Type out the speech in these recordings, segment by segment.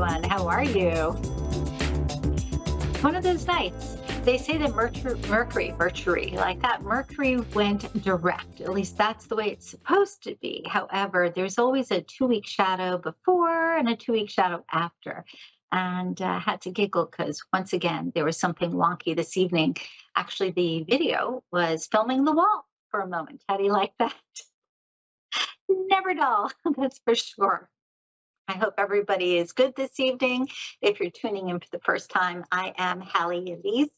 everyone. How are you? One of those nights. They say that Mercury, like that, Mercury went direct. At least that's the way it's supposed to be. However, there's always a 2 week shadow before and a 2 week shadow after. And had to giggle because once again, there was something wonky this evening. Actually, the video was filming the wall for a moment. How do you like that? Never dull, that's for sure. I hope everybody is good this evening. If you're tuning in for the first time, I am Halley Elise.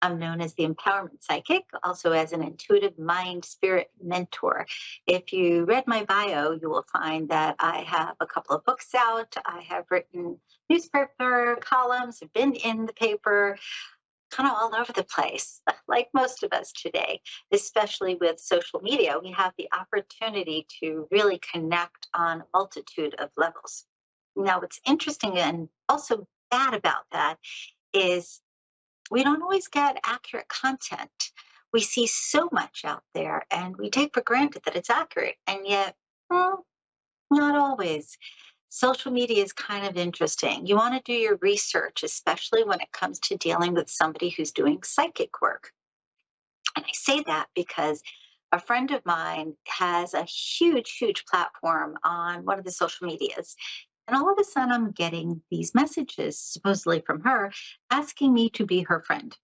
I'm known as the Empowerment Psychic, also as an intuitive mind spirit mentor. If you read my bio, you will find that I have a couple of books out. I have written newspaper columns, I've been in the paper, kind of all over the place, like most of us today, especially with social media. We have the opportunity to really connect on a multitude of levels. Now, what's interesting and also bad about that is we don't always get accurate content. We see so much out there and we take for granted that it's accurate, and yet, well, not always. Social media is kind of interesting. You want to do your research, especially when it comes to dealing with somebody who's doing psychic work. And I say that because a friend of mine has a huge, huge platform on one of the social medias. And all of a sudden, I'm getting these messages, supposedly from her, asking me to be her friend.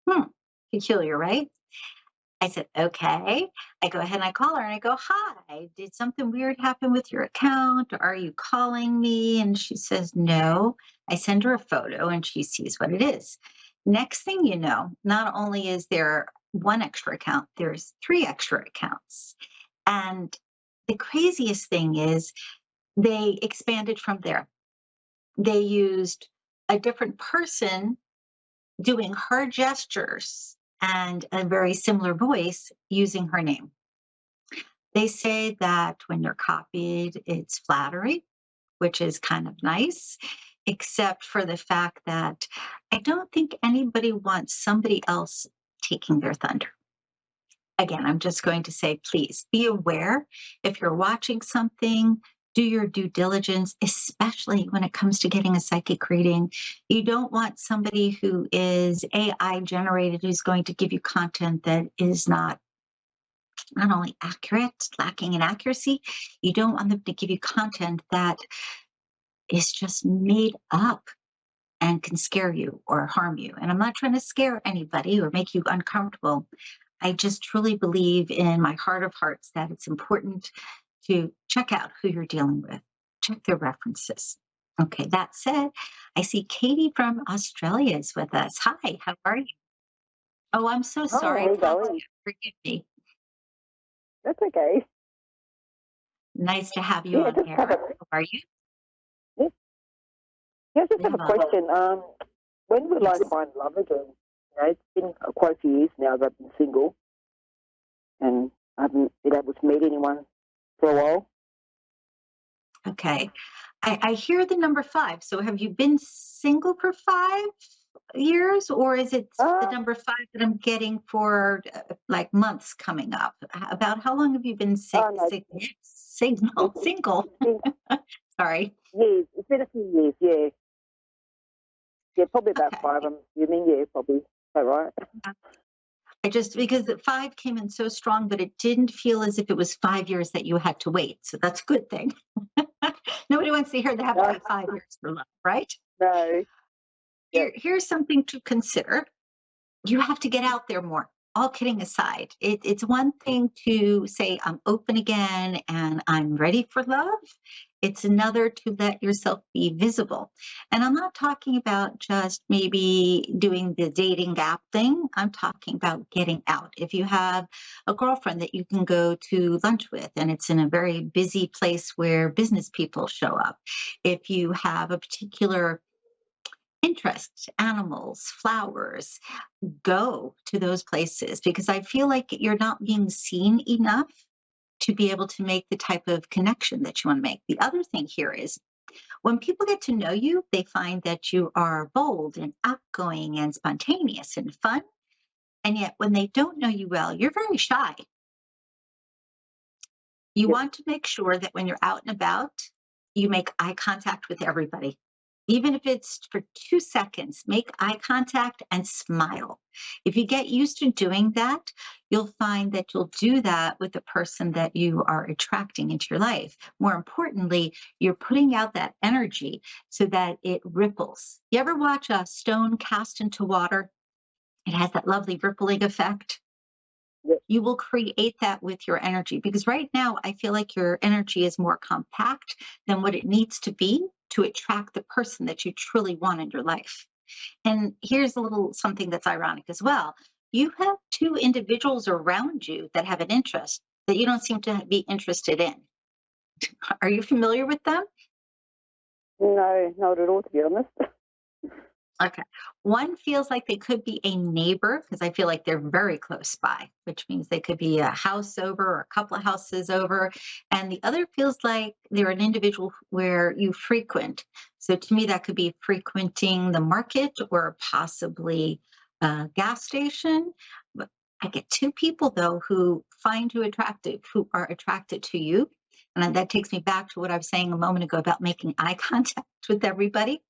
Hmm, peculiar, right? I said, okay. I go ahead and I call her and I go, hi, did something weird happen with your account? Are you calling me? And she says, no. I send her a photo and she sees what it is. Next thing you know, not only is there one extra account, there's three extra accounts. And the craziest thing is they expanded from there. They used a different person doing her gestures and a very similar voice using her name. They say that when you're copied, it's flattery, which is kind of nice, except for the fact that I don't think anybody wants somebody else taking their thunder. Again, I'm just going to say, please be aware if you're watching something, do your due diligence, especially when it comes to getting a psychic reading. You don't want somebody who is AI generated who's going to give you content that is not only accurate, lacking in accuracy. You don't want them to give you content that is just made up and can scare you or harm you. And I'm not trying to scare anybody or make you uncomfortable. I just truly believe in my heart of hearts that it's important to check out who you're dealing with, check their references. Okay, that said, I see Katie from Australia is with us. Hi, how are you? Oh, I'm so Hi, how sorry. are you going? Forgive me. That's okay. Nice to have you Yeah, on just have air. a How are you? yeah, yeah, just We have have a question. When will I yes. find love again? It's been quite a few years now that I've been single, and I haven't been able to meet anyone for a while. Okay. I hear the number five. So have you been single for 5 years, or is it the Uh, number five that I'm getting for like months coming up? About how long have you been no, single? it's been Sorry. years. It's been a few years. Yeah, yeah, probably about Okay. 5. I'm assuming. Yeah, probably. Is that right? I just because the five came in so strong, but it didn't feel as if it was 5 years that you had to wait. So that's a good thing. Nobody wants to hear they have to No, wait 5 years for love, right? no. Yeah, Here's something to consider. You have to get out there more. All kidding aside, it's one thing to say, I'm open again and I'm ready for love. It's another to let yourself be visible. And I'm not talking about just maybe doing the dating app thing. I'm talking about getting out. If you have a girlfriend that you can go to lunch with and it's in a very busy place where business people show up, if you have a particular interest, animals, flowers, go to those places because I feel like you're not being seen enough to be able to make the type of connection that you want to make. The other thing here is when people get to know you, they find that you are bold and outgoing and spontaneous and fun. And yet, when they don't know you well, you're very shy. You yep, want to make sure that when you're out and about, you make eye contact with everybody. Even if it's for 2 seconds, make eye contact and smile. If you get used to doing that, you'll find that you'll do that with the person that you are attracting into your life. More importantly, you're putting out that energy so that it ripples. You ever watch a stone cast into water? It has that lovely rippling effect. Yes. You will create that with your energy because right now I feel like your energy is more compact than what it needs to be to attract the person that you truly want in your life. And here's a little something that's ironic as well. You have two individuals around you that have an interest that you don't seem to be interested in. Are you familiar with them? No, not at all, to be honest. Okay. One feels like they could be a neighbor because I feel like they're very close by, which means they could be a house over or a couple of houses over. And the other feels like they're an individual where you frequent. So to me, that could be frequenting the market or possibly a gas station. But I get two people though who find you attractive, who are attracted to you. And that takes me back to what I was saying a moment ago about making eye contact with everybody.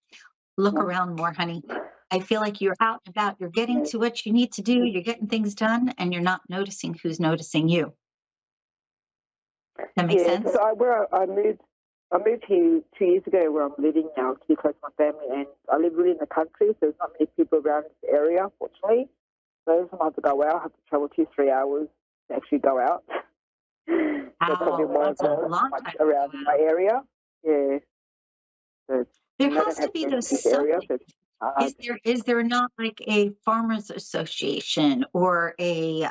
Look around more, honey. I feel like you're out and about, you're getting Yeah. to what you need to do, you're getting things done, and you're not noticing who's noticing you. That makes Yeah, because sense? I moved here 2 years ago where I'm living now to be close to my family, and I live really in the country, so there's not many people around this area, fortunately. So every time I have to go out, I have to travel 2, 3 hours to actually go out. So probably Oh, more that's a of long much time to around go my out. area. Yeah, so, There and I has don't to have be friends those in this area, something. so it's hard. Is there not like a farmers association or a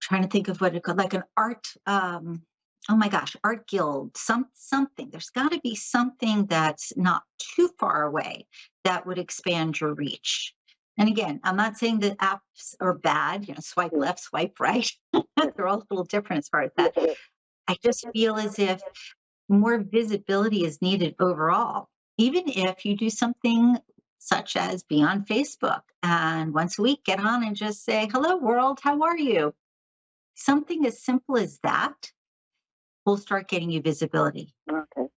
trying to think of what it called, like an art oh my gosh, art guild, something. There's got to be something that's not too far away that would expand your reach. And again, I'm not saying that apps are bad, swipe Yeah, left, swipe right. They're all a little different as far as that. yeah, I just feel as if more visibility is needed overall. Even if you do something such as be on Facebook and once a week get on and just say, hello, world, how are you? Something as simple as that will start getting you visibility. okay,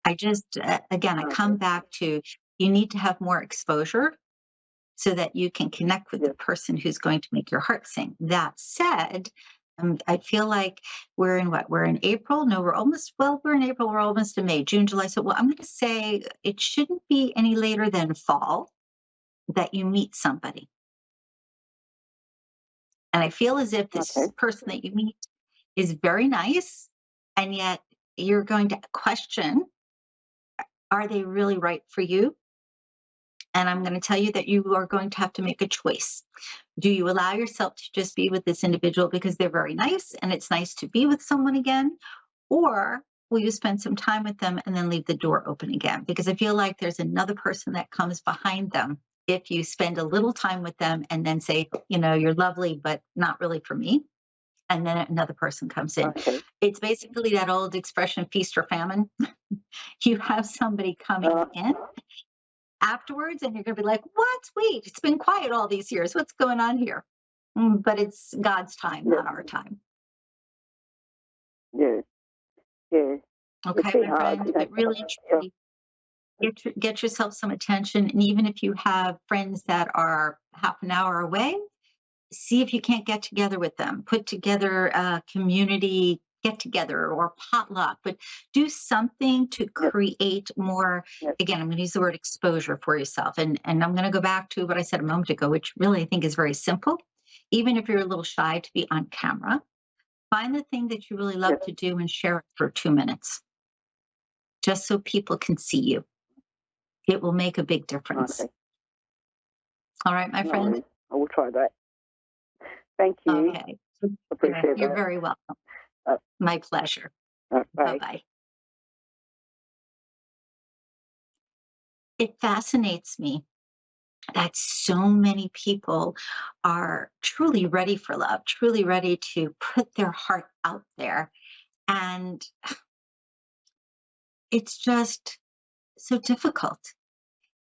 Again, I come okay, back to you need to have more exposure so that you can connect with the yes, person who's going to make your heart sing. That said, I feel like we're in what? We're in April. No, we're in April. We're almost in May, June, July. So, well, I'm going to say it shouldn't be any later than fall that you meet somebody. And I feel as if okay, this person that you meet is very nice. And yet you're going to question, are they really right for you? And I'm going to tell you that you are going to have to make a choice. Do you allow yourself to just be with this individual because they're very nice and it's nice to be with someone again? Or will you spend some time with them and then leave the door open again? Because I feel like there's another person that comes behind them if you spend a little time with them and then say, you're lovely, but not really for me. And then another person comes in. okay. It's basically that old expression, feast or famine. You have somebody coming Uh, in afterwards, and you're going to be like, what? Wait, it's been quiet all these years. What's going on here? But it's God's time, yeah, not our time. yeah, yeah. It's Okay, been my hard, friend, but really and yeah, truly, get yourself some attention. And even if you have friends that are half an hour away, see if you can't get together with them. Put together a community get together or potluck, but do something to yeah, create more. yeah, Again, I'm going to use the word exposure for yourself. And I'm going to go back to what I said a moment ago, which really I think is very simple. Even if you're a little shy to be on camera, find the thing that you really yeah. love to do and share it for 2 minutes, just so people can see you. It will make a big difference. Okay, All right, my no friend? worries. I will try that. Thank you. Okay. Appreciate You're that. very welcome. Uh, My pleasure. bye. Bye-bye. It fascinates me that so many people are truly ready for love, truly ready to put their heart out there. And it's just so difficult.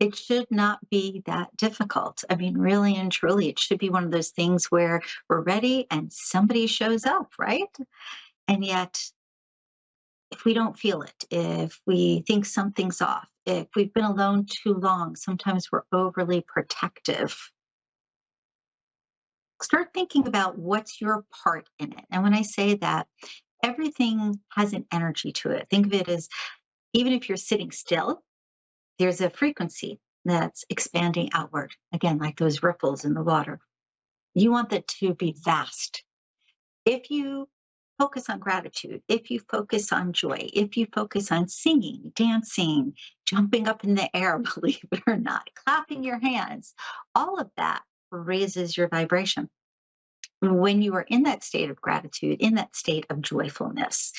It should not be that difficult. I mean, really and truly, it should be one of those things where we're ready and somebody shows up, right? And yet if we don't feel it, if we think something's off, if we've been alone too long, sometimes we're overly protective. Start thinking about what's your part in it. And when I say that, everything has an energy to it. Think of it as even if you're sitting still, there's a frequency that's expanding outward, again, like those ripples in the water. You want that to be vast. If you focus on gratitude, if you focus on joy, if you focus on singing, dancing, jumping up in the air, believe it or not, clapping your hands, all of that raises your vibration. When you are in that state of gratitude, in that state of joyfulness,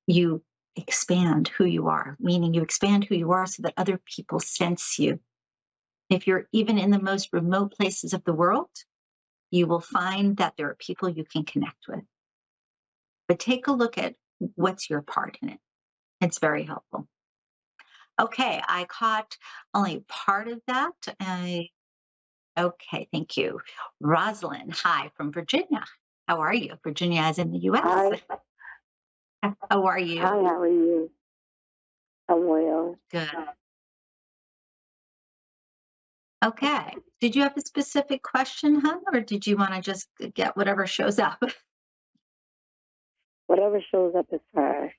you expand who you are, meaning you expand who you are so that other people sense you. If you're even in the most remote places of the world, you will find that there are people you can connect with. But take a look at what's your part in it. It's very helpful. Okay, I caught only part of that. Okay, thank you. Rosalind, hi from Virginia. How are you? Virginia is in the US. Hi, How are hi, you? how are you? I'm well. Good. Okay. Did you have a specific question, huh? Or did you want to just get whatever shows up? Whatever shows up is fine.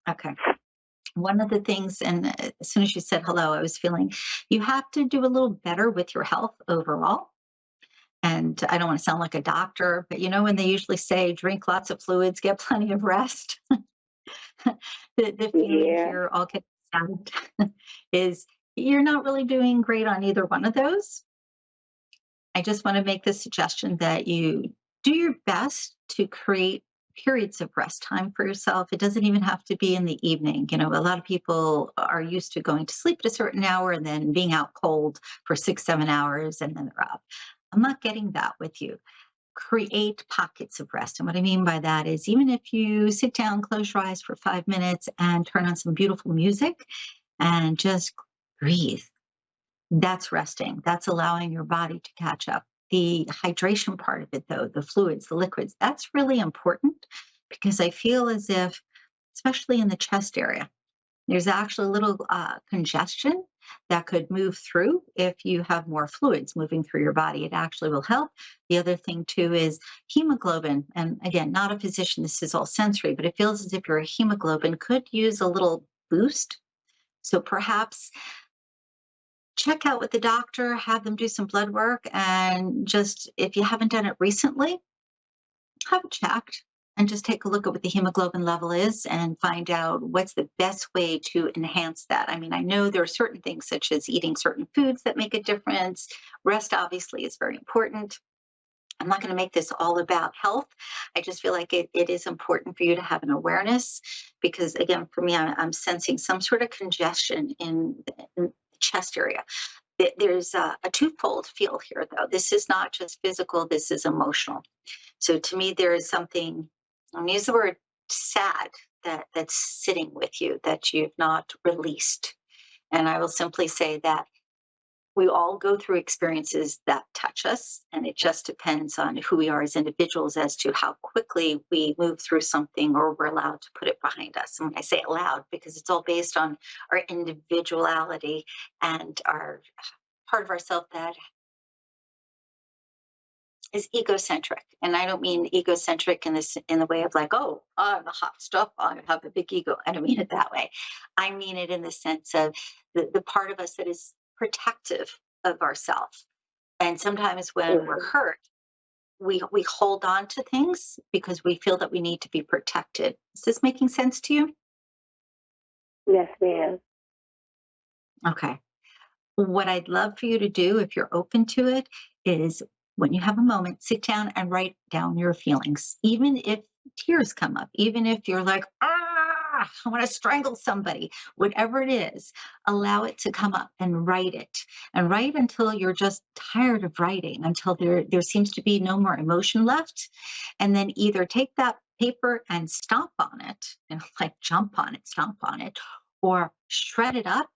Okay. One of the things, and as soon as you said hello, I was feeling you have to do a little better with your health overall. And I don't want to sound like a doctor, but you know, when they usually say drink lots of fluids, get plenty of rest, the feeling Yeah, here, all kidding aside, is you're not really doing great on either one of those. I just want to make the suggestion that you do your best to create periods of rest time for yourself. It doesn't even have to be in the evening. You know, a lot of people are used to going to sleep at a certain hour and then being out cold for 6, 7 hours and then they're up. I'm not getting that with you. Create pockets of rest. And what I mean by that is even if you sit down, close your eyes for 5 minutes and turn on some beautiful music and just breathe, that's resting. That's allowing your body to catch up. The hydration part of it, though, the fluids, the liquids, that's really important because I feel as if, especially in the chest area, there's actually a little congestion that could move through if you have more fluids moving through your body. It actually will help. The other thing, too, is hemoglobin. And again, not a physician, this is all sensory, but it feels as if your hemoglobin could use a little boost. So perhaps check out with the doctor, have them do some blood work, and just if you haven't done it recently, have it checked and just take a look at what the hemoglobin level is and find out what's the best way to enhance that. I mean, I know there are certain things such as eating certain foods that make a difference. Rest obviously is very important. I'm not going to make this all about health. I just feel like it is important for you to have an awareness because, again, for me, I'm sensing some sort of congestion in the chest area. There's a twofold feel here, though. This is not just physical, this is emotional. So to me, there is something, I'm use the word sad, that's sitting with you that you've not released. And I will simply say that we all go through experiences that touch us, and it just depends on who we are as individuals as to how quickly we move through something or we're allowed to put it behind us. And when I say allowed, because it's all based on our individuality and our part of ourself that is egocentric. And I don't mean egocentric in the way of like, oh, I'm the hot stuff, I have a big ego. I don't mean it that way. I mean it in the sense of the part of us that is protective of ourselves. And sometimes when we're hmm, hurt, we hold on to things because we feel that we need to be protected. Is this making sense to you? yes, ma'am. Okay. What I'd love for you to do, if you're open to it, is when you have a moment, sit down and write down your feelings. Even if tears come up, even if you're like, I want to strangle somebody, whatever it is, allow it to come up and write it. And write until you're just tired of writing, until there seems to be no more emotion left. And then either take that paper and stomp on it, like jump on it, stomp on it, or shred it up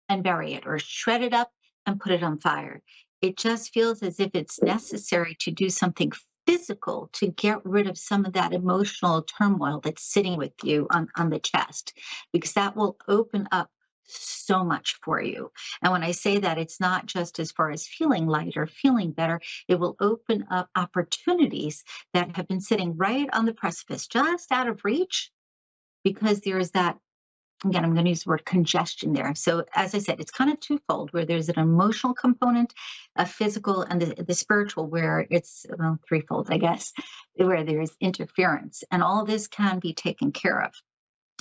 and bury it or shred it up and put it on fire. It just feels as if it's necessary to do something physical to get rid of some of that emotional turmoil that's sitting with you on the chest, because that will open up so much for you. And when I say that, it's not just as far as feeling lighter, feeling better, it will open up opportunities that have been sitting right on the precipice, just out of reach, because there's that, again, I'm going to use the word congestion there. So, as I said, it's kind of twofold, where there's an emotional component, a physical, and the spiritual, where it's, well, threefold, I guess, where there's interference. And all this can be taken care of.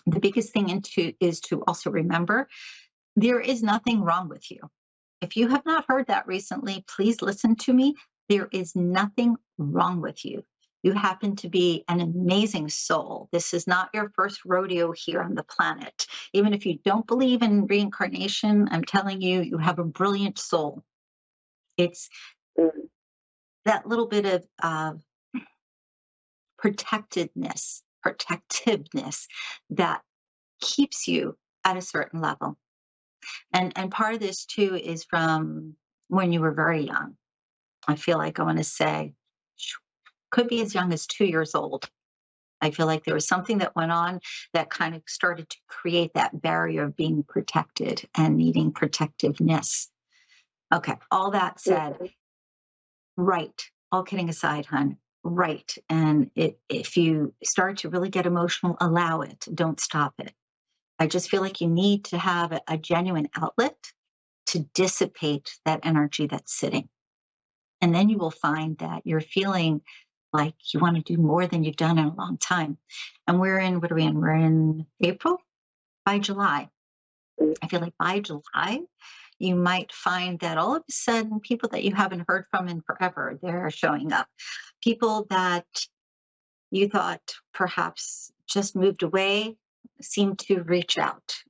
The biggest thing is to also remember there is nothing wrong with you. If you have not heard that recently, please listen to me. There is nothing wrong with you. You happen to be an amazing soul. This is not your first rodeo here on the planet. Even if you don't believe in reincarnation, I'm telling you, you have a brilliant soul. It's Mm. that little bit of protectiveness that keeps you at a certain level. And part of this too is from when you were very young. I feel like I want to say could be as young as 2 years old. I feel like there was something that went on that kind of started to create that barrier of being protected and needing protectiveness. Okay, all that said, Mhm. right. All kidding aside, hon, right. And if you start to really get emotional, allow it. Don't stop it. I just feel like you need to have a genuine outlet to dissipate that energy that's sitting. And then you will find that you're feeling like you want to do more than you've done in a long time. And what are we in? We're in April. By July, Mm. I feel like by July, you might find that all of a sudden people that you haven't heard from in forever, they're showing up. People that you thought perhaps just moved away seem to reach out.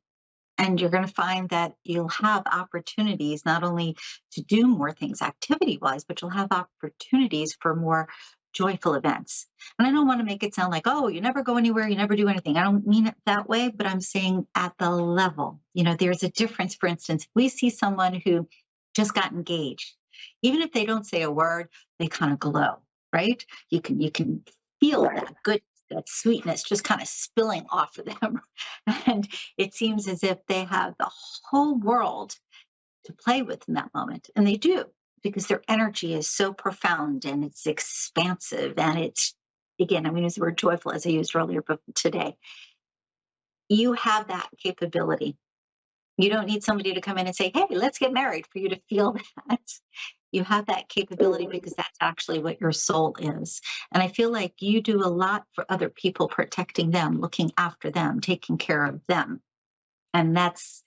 And you're going to find that you'll have opportunities not only to do more things activity wise, but you'll have opportunities for more joyful events. And I don't want to make it sound like, oh, you never go anywhere, you never do anything. I don't mean it that way, but I'm saying at the level. There's a difference. For instance, we see someone who just got engaged. Even if they don't say a word, they kind of glow, right? You can feel Right. that good, that sweetness just kind of spilling off of them. And it seems as if they have the whole world to play with in that moment. And they do, because their energy is so profound and it's expansive. And it's, again, I'm going to use the word joyful as I used earlier, but today, you have that capability. You don't need somebody to come in and say, hey, let's get married for you to feel that. You have that capability Mhm. because that's actually what your soul is. And I feel like you do a lot for other people, protecting them, looking after them, taking care of them. And it's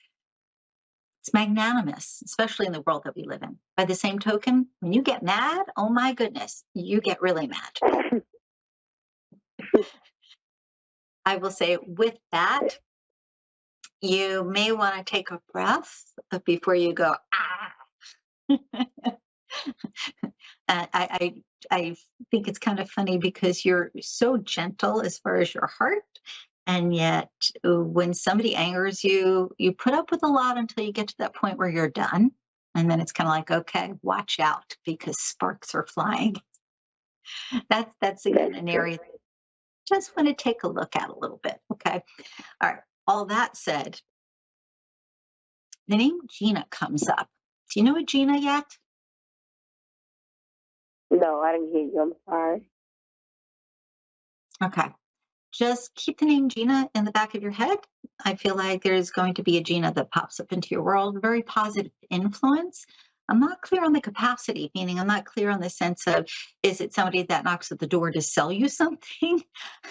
magnanimous, especially in the world that we live in. By the same token, when you get mad, oh my goodness, you get really mad. I will say with that, you may want to take a breath before you go, ah. I think it's kind of funny because you're so gentle as far as your heart. And yet, when somebody angers you, you put up with a lot until you get to that point where you're done. And then it's kind of like, okay, watch out because sparks are flying. That's That's again an true. area that I just want to take a look at a little bit. Okay. All right. All that said, the name Gina comes up. Do you know a Gina yet? No, I didn't hear you. I'm sorry. Okay. Just keep the name Gina in the back of your head. I feel like there's going to be a Gina that pops up into your world, very positive influence. I'm not clear on the capacity, meaning I'm not clear on the sense of, is it somebody that knocks at the door to sell you something?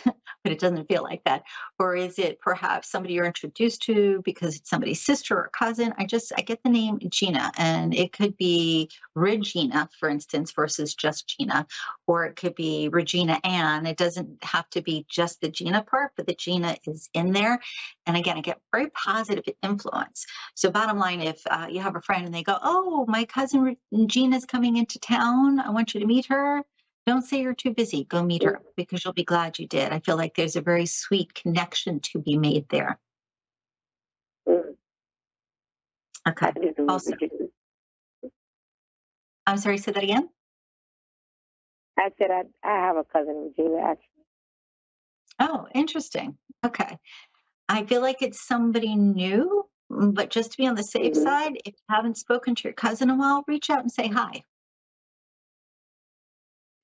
But it doesn't feel like that. Or is it perhaps somebody you're introduced to because it's somebody's sister or cousin? I get the name Gina, and it could be Regina, for instance, versus just Gina, or it could be Regina Ann. It doesn't have to be just the Gina part, but the Gina is in there. And again, I get very positive influence. So bottom line, if you have a friend and they go, oh, my cousin Gina's coming into town, I want you to meet her. Don't say you're too busy. Go meet her because you'll be glad you did. I feel like there's a very sweet connection to be made there. Mm. I Okay. do know Also, Virginia. I'm sorry, say that again. I said I have a cousin in Gina, actually. Oh, interesting. Okay. I feel like it's somebody new, but just to be on the safe Mm-hmm. side, if you haven't spoken to your cousin in a while, reach out and say hi,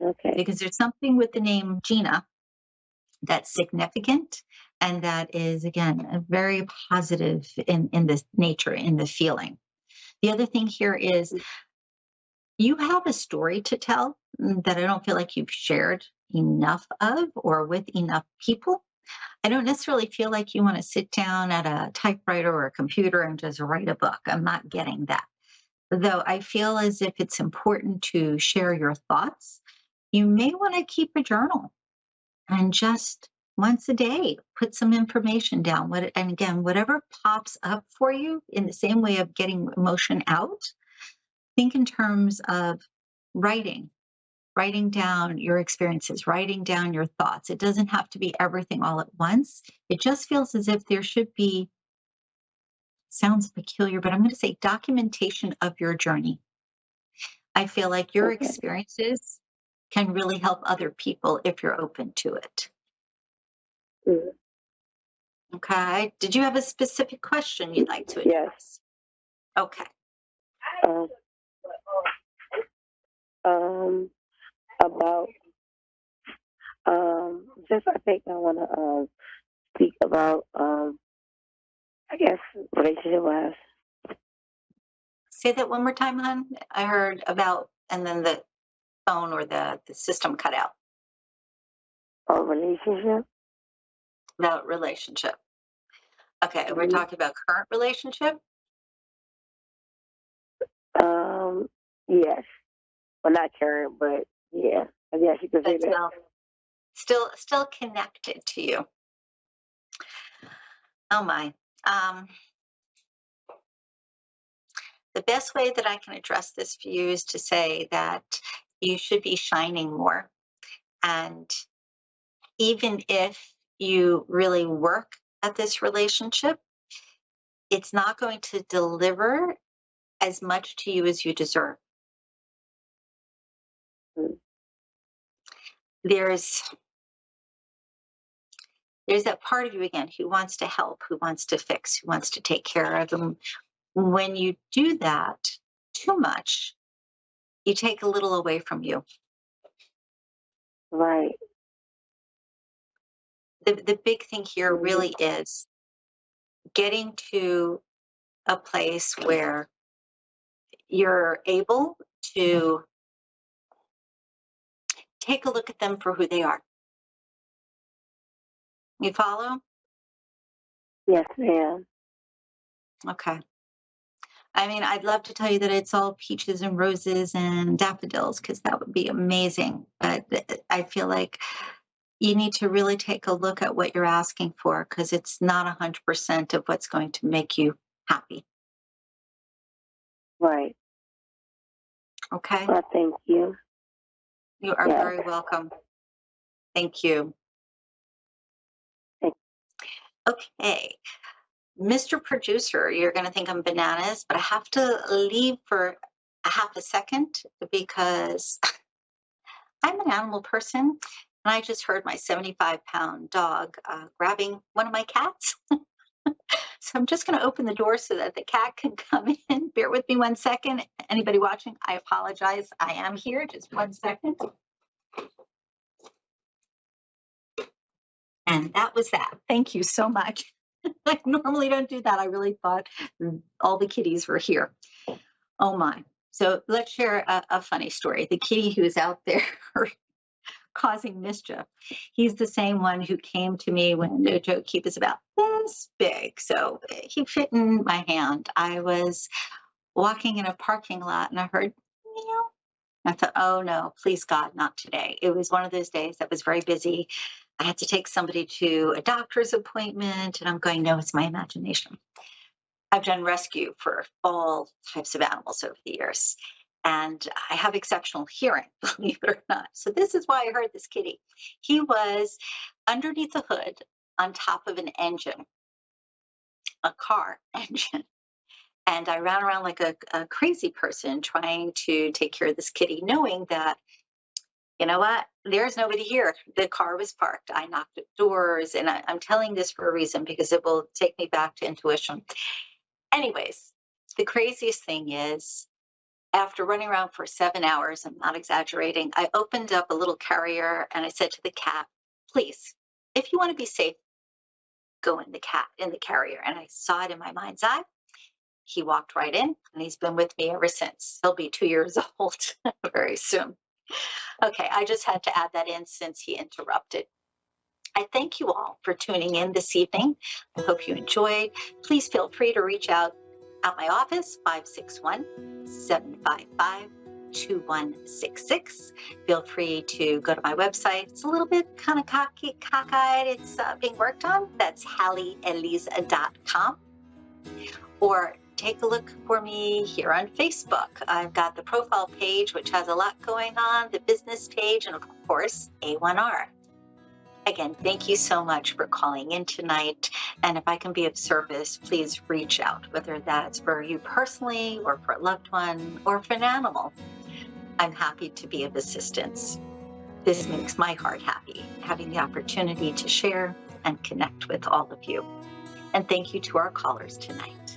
Okay. because there's something with the name Gina that's significant and that is, again, a very positive in this nature, in the feeling. The other thing here is you have a story to tell that I don't feel like you've shared enough of or with enough people. I don't necessarily feel like you want to sit down at a typewriter or a computer and just write a book. I'm not getting that. Though I feel as if it's important to share your thoughts, you may want to keep a journal and just once a day put some information down. And again, whatever pops up for you in the same way of getting emotion out, think in terms of writing, writing down your experiences, writing down your thoughts. It doesn't have to be everything all at once. It just feels as if there should be, sounds peculiar, but I'm going to say documentation of your journey. I feel like your Okay. experiences can really help other people if you're open to it. Mm-hmm. Okay. Did you have a specific question you'd like to Yes. address? Okay. Um, about just I think I want to speak about I guess relationship wise Say that one more time, hon. I heard about, and then the phone or the system cut out. or relationship. About relationship. Okay. We're Mm-hmm. talking about current relationship. Yes. Well, not current, but yeah. I guess you could say But that. still connected to you. Oh my. Um, the best way that I can address this for you is to say that you should be shining more. And even if you really work at this relationship, it's not going to deliver as much to you as you deserve. Mm-hmm. There's that part of you again who wants to help, who wants to fix, who wants to take care of them. When you do that too much, you take a little away from you. Right. The big thing here Mm-hmm. really is getting to a place where you're able to take a look at them for who they are. You follow? Yes, ma'am. Okay. I mean, I'd love to tell you that it's all peaches and roses and daffodils because that would be amazing. But I feel like you need to really take a look at what you're asking for because it's not 100% of what's going to make you happy. Right. Okay. Well, thank you. You are Yes. very welcome. Thank you. Thank Okay. Mr. Producer, you're going to think I'm bananas, but I have to leave for a half a second because I'm an animal person. And I just heard my 75-pound dog grabbing one of my cats. So I'm just going to open the door so that the cat can come in. Bear with me 1 second. Anybody watching, I apologize. I am here. Just 1 second. And that was that. Thank you so much. I normally don't do that. I really thought all the kitties were here. Oh my. So let's share a funny story. The kitty who is out there causing mischief, he's the same one who came to me when, no joke, he was about this big. So he fit in my hand. I was walking in a parking lot and I heard meow. I thought, oh no, please God, not today. It was one of those days that was very busy. I had to take somebody to a doctor's appointment, and I'm going, no, it's my imagination. I've done rescue for all types of animals over the years, and I have exceptional hearing, believe it or not. So this is why I heard this kitty. He was underneath the hood on top of an engine, a car engine. And I ran around like a crazy person trying to take care of this kitty, knowing that you know what? There's nobody here. The car was parked. I knocked at doors, and I'm telling this for a reason because it will take me back to intuition. Anyways, the craziest thing is, after running around for 7 hours, I'm not exaggerating, I opened up a little carrier and I said to the cat, please, if you want to be safe, go in the carrier. And I saw it in my mind's eye. He walked right in, and he's been with me ever since. He'll be 2 years old very soon. Okay, I just had to add that in since he interrupted. I thank you all for tuning in this evening. I hope you enjoyed. Please feel free to reach out at my office, 561-755-2166. Feel free to go to my website. It's a little bit kind of cockeyed. It's being worked on. That's HalleyElise.com. Or take a look for me here on Facebook. I've got the profile page, which has a lot going on, the business page, and of course, A1R. Again, thank you so much for calling in tonight. And if I can be of service, please reach out, whether that's for you personally or for a loved one or for an animal. I'm happy to be of assistance. This makes my heart happy, having the opportunity to share and connect with all of you. And thank you to our callers tonight.